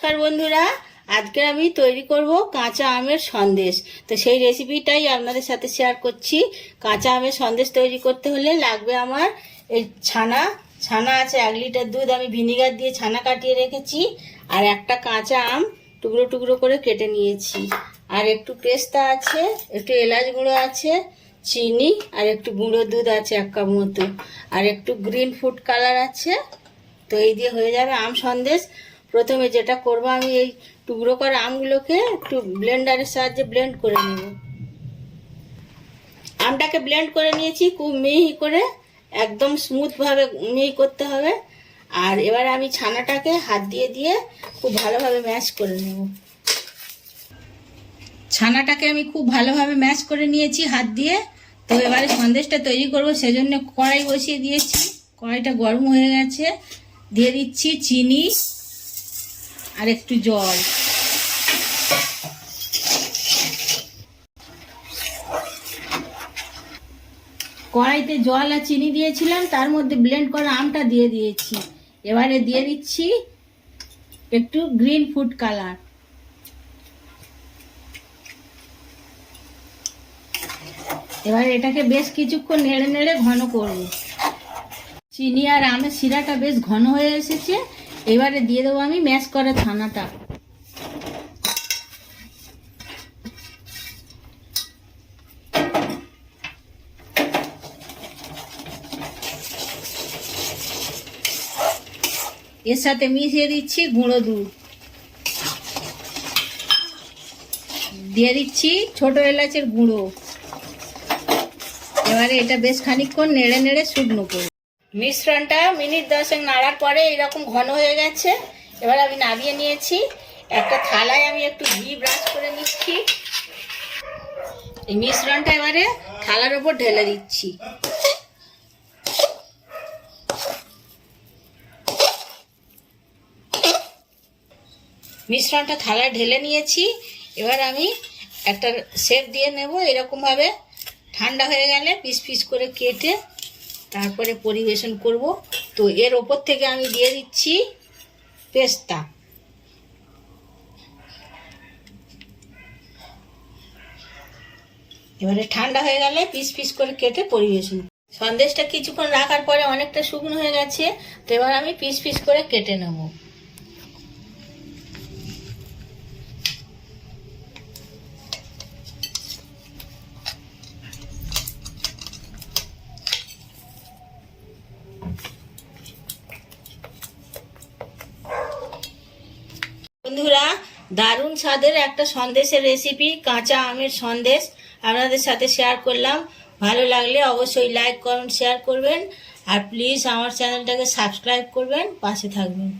নমস্কার বন্ধুরা, আজকে আমি তৈরি করব কাঁচা আমের সন্দেশ। তো সেই রেসিপিটাই আপনাদের সাথে শেয়ার করছি। কাঁচা আমের সন্দেশ তৈরি করতে হলে লাগবে আমার এই ছানা আছে 1 লিটার দুধ, আমি ভিনিগার দিয়ে ছানা কাটিয়ে রেখেছি। আর একটা কাঁচা আম টুকরো টুকরো করে কেটে নিয়েছি। আর একটু পেস্তা আছে, একটু এলাচ গুঁড়ো আছে, চিনি আর একটু গুঁড়ো দুধ আছে 1 কাপ মতো, আর একটু গ্রিন ফুড কালার আছে। তো এই দিয়ে হয়ে যাবে আম সন্দেশ। প্রথমে যেটা করব, আমি এই টুকরো করা আমগুলোকে একটু ব্লেন্ডারের সাহায্যে ব্লেন্ড করে নেব। আমটাকে ব্লেন্ড করে নিয়েছি খুব মিহি করে, একদম স্মুথভাবে মিহি করতে হবে। আর এবার আমি ছানাটাকে হাত দিয়ে দিয়ে খুব ভালোভাবে ম্যাশ করে নেব। ছানাটাকে আমি খুব ভালোভাবে ম্যাশ করে নিয়েছি হাত দিয়ে। তো এবারে সন্দেশটা তৈরি করব, সেজন্য কড়াই বসিয়ে দিয়েছি। কড়াইটা গরম হয়ে গেছে, দিয়ে দিচ্ছি চিনি আর একটু জল। কড়াইতে জল আর চিনি দিয়েছিলাম, তার মধ্যে ব্লেন্ড করা আমটা দিয়ে দিয়েছি। এবারে দিয়ে দিচ্ছি একটু গ্রিন ফুড কালার। এবারে এটাকে বেশ কিছুক্ষণ নেড়ে নেড়ে ঘন করব। চিনি আর আমের শিরাটা বেশ ঘন হয়ে এসেছে। এবারে দিয়ে দেবো আমি ম্যাশ করা ছানাটা। এর সাথে মিশিয়ে দিচ্ছি গুঁড়ো দুধ, দিয়ে দিচ্ছি ছোট এলাচের গুঁড়ো। এবারে এটা বেশ খানিকক্ষণ নেড়ে নেড়ে শুকনো করব। মিশ্রণটা মিনিট 10 নাড়ার পরে এরকম ঘন হয়ে গেছে। এবার আমি নামিয়ে নিয়েছি। একটা থালায় আমি একটু ঘি ব্রাশ করে নিচ্ছি। এই মিশ্রণটা এবারে থালার উপর ঢেলে দিচ্ছি। মিশ্রণটা থালায় ঢেলে নিয়েছি। এবার আমি একটা শেপ দিয়ে নেব এরকম ভাবে। ঠান্ডা হয়ে গেলে পিস পিস করে কেটে তারপরে পরিবেশন করব। তো এর ওপর থেকে আমি দিয়ে দিচ্ছি পেস্তা। এবারে ঠান্ডা হয়ে গেলে পিস পিস করে কেটে পরিবেশন। সন্দেশটা কিছুক্ষণ রাখার পরে অনেকটা শুকনো হয়ে গেছে। তো এবার আমি পিস পিস করে কেটে নেব। বন্ধুরা, দারুণ স্বাদের একটা সন্দেশের রেসিপি, কাঁচা আমের সন্দেশ আপনাদের সাথে শেয়ার করলাম। ভালো লাগলে অবশ্যই লাইক কমেন্ট শেয়ার করবেন। আর প্লিজ আমার চ্যানেলটাকে সাবস্ক্রাইব করবেন, পাশে থাকবেন।